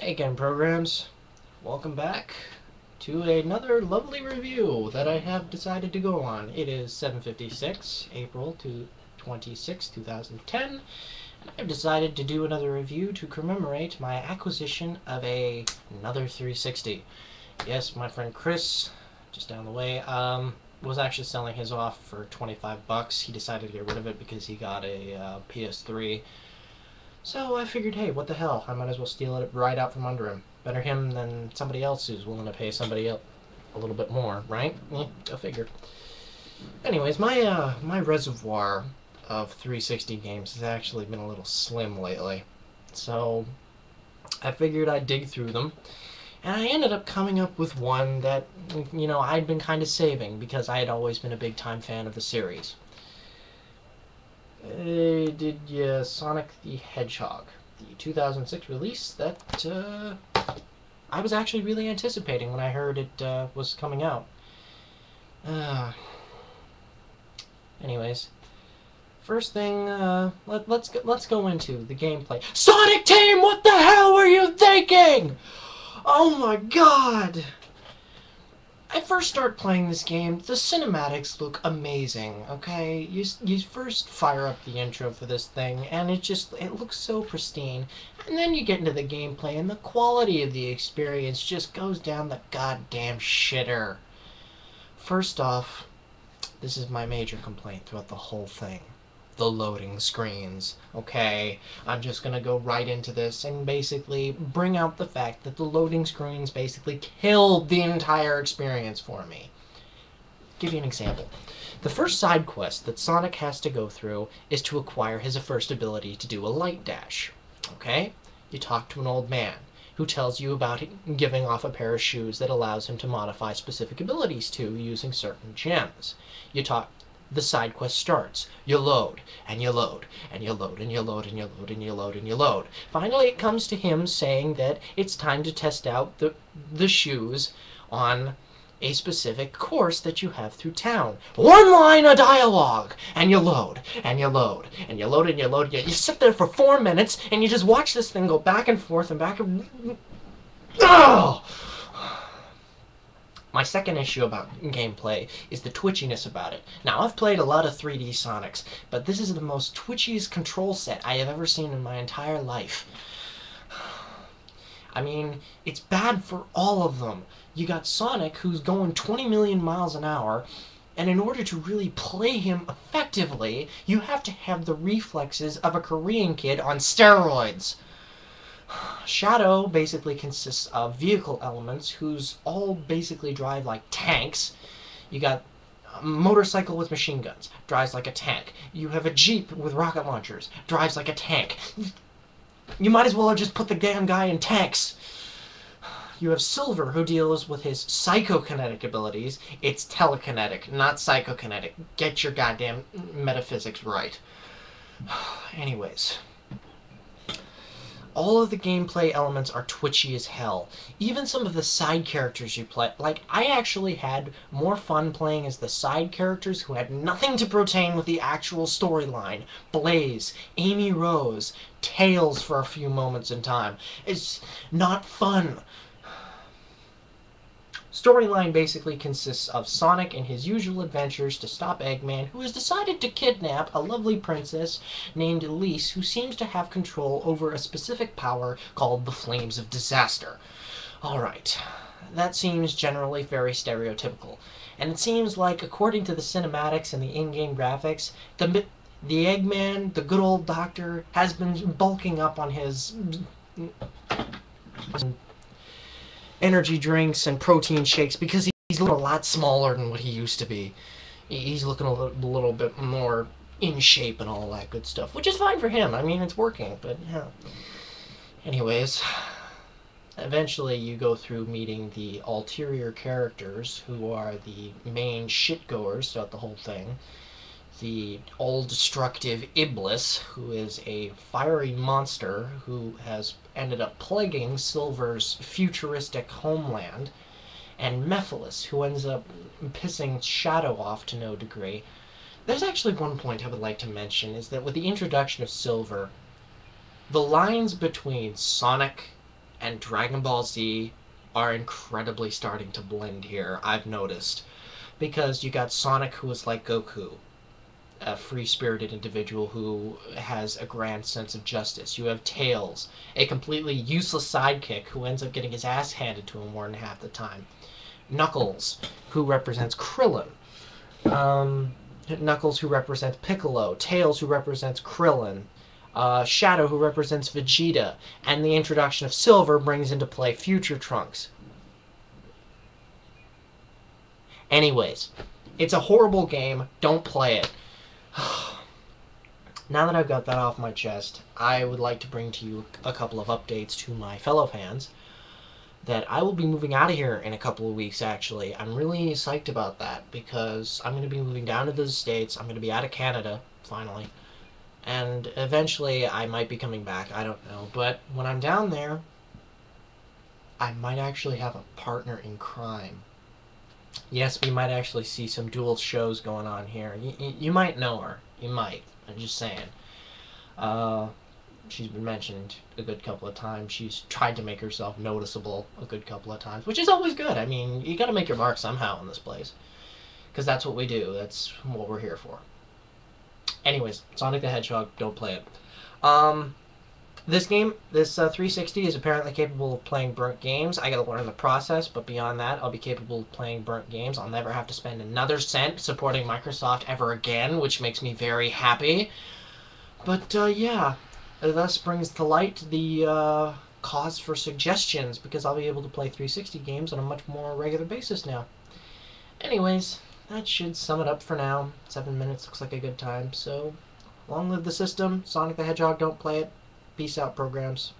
Hey Game Programs, welcome back to another lovely review that I have decided to go on. It is 7:56, April 26, 2010, and I've decided to do another review to commemorate my acquisition of another 360. Yes, my friend Chris, just down the way, was actually selling his off for 25 bucks. He decided to get rid of it because he got a PS3. So I figured, hey, what the hell? I might as well steal it right out from under him. Better him than somebody else who's willing to pay somebody else a little bit more, right? Go figure. Anyways, my reservoir of 360 games has actually been a little slim lately. So I figured I'd dig through them. And I ended up coming up with one that, I'd been kind of saving because I had always been a big time fan of the series. Did you Sonic the Hedgehog, the 2006 release that I was actually really anticipating when I heard it was coming out. Anyways, first thing, let's go into the gameplay. Sonic Team, what the hell were you thinking? Oh my god! I first start playing this game, the cinematics look amazing, okay? You first fire up the intro for this thing, and it looks so pristine. And then you get into the gameplay, and the quality of the experience just goes down the goddamn shitter. First off, this is my major complaint throughout the whole thing. The loading screens, okay? I'm just gonna go right into this and basically bring out the fact that the loading screens basically killed the entire experience for me. Give you an example. The first side quest that Sonic has to go through is to acquire his first ability to do a light dash, okay? You talk to an old man who tells you about giving off a pair of shoes that allows him to modify specific abilities to using certain gems. The side quest starts. You load, and you load, and you load, and you load, and you load, and you load, and you load. Finally, it comes to him saying that it's time to test out the shoes on a specific course that you have through town. One line of dialogue! And you load, and you load, and you load, and you load. You sit there for 4 minutes, and you just watch this thing go back and forth and back and... Oh! My second issue about gameplay is the twitchiness about it. Now, I've played a lot of 3D Sonics, but this is the most twitchiest control set I have ever seen in my entire life. I mean, it's bad for all of them. You got Sonic, who's going 20 million miles an hour, and in order to really play him effectively, you have to have the reflexes of a Korean kid on steroids. Shadow basically consists of vehicle elements whose all basically drive like tanks. You got a motorcycle with machine guns, drives like a tank. You have a Jeep with rocket launchers, drives like a tank. You might as well have just put the damn guy in tanks. You have Silver, who deals with his psychokinetic abilities. It's telekinetic, not psychokinetic. Get your goddamn metaphysics right. Anyways, all of the gameplay elements are twitchy as hell. Even some of the side characters you play, like, I actually had more fun playing as the side characters who had nothing to pertain with the actual storyline. Blaze, Amy Rose, Tails for a few moments in time. It's not fun. Storyline basically consists of Sonic and his usual adventures to stop Eggman, who has decided to kidnap a lovely princess named Elise, who seems to have control over a specific power called the Flames of Disaster. Alright, that seems generally very stereotypical. And it seems like, according to the cinematics and the in-game graphics, the Eggman, the good old doctor, has been bulking up on his energy drinks and protein shakes because he's looking a lot smaller than what he used to be. He's looking a little bit more in shape and all that good stuff, which is fine for him. I mean, it's working, but yeah. Anyways, eventually you go through meeting the ulterior characters, who are the main shitgoers throughout the whole thing. The all-destructive Iblis, who is a fiery monster who has ended up plaguing Silver's futuristic homeland, and Mephiles, who ends up pissing Shadow off to no degree. There's actually one point I would like to mention, is that with the introduction of Silver, the lines between Sonic and Dragon Ball Z are incredibly starting to blend here, I've noticed. Because you got Sonic, who is like Goku, a free-spirited individual who has a grand sense of justice. You have Tails, a completely useless sidekick who ends up getting his ass handed to him more than half the time. Knuckles, who represents Krillin. Knuckles, who represents Piccolo. Tails, who represents Krillin. Shadow, who represents Vegeta. And the introduction of Silver brings into play Future Trunks. Anyways, it's a horrible game. Don't play it. Now that I've got that off my chest, I would like to bring to you a couple of updates to my fellow fans. That I will be moving out of here in a couple of weeks, actually. I'm really psyched about that because I'm going to be moving down to the States. I'm going to be out of Canada, finally. And eventually I might be coming back. I don't know. But when I'm down there, I might actually have a partner in crime. Yes, we might actually see some dual shows going on here. You might know her. You might. I'm just saying. She's been mentioned a good couple of times. She's tried to make herself noticeable a good couple of times, which is always good. I mean, you got to make your mark somehow in this place. Because that's what we do. That's what we're here for. Anyways, Sonic the Hedgehog, don't play it. This game, this 360 is apparently capable of playing burnt games. I gotta learn the process, but beyond that, I'll be capable of playing burnt games. I'll never have to spend another cent supporting Microsoft ever again, which makes me very happy. But, yeah, thus brings to light the cause for suggestions, because I'll be able to play 360 games on a much more regular basis now. Anyways, that should sum it up for now. 7 minutes looks like a good time, so long live the system. Sonic the Hedgehog, don't play it. Peace out, programs.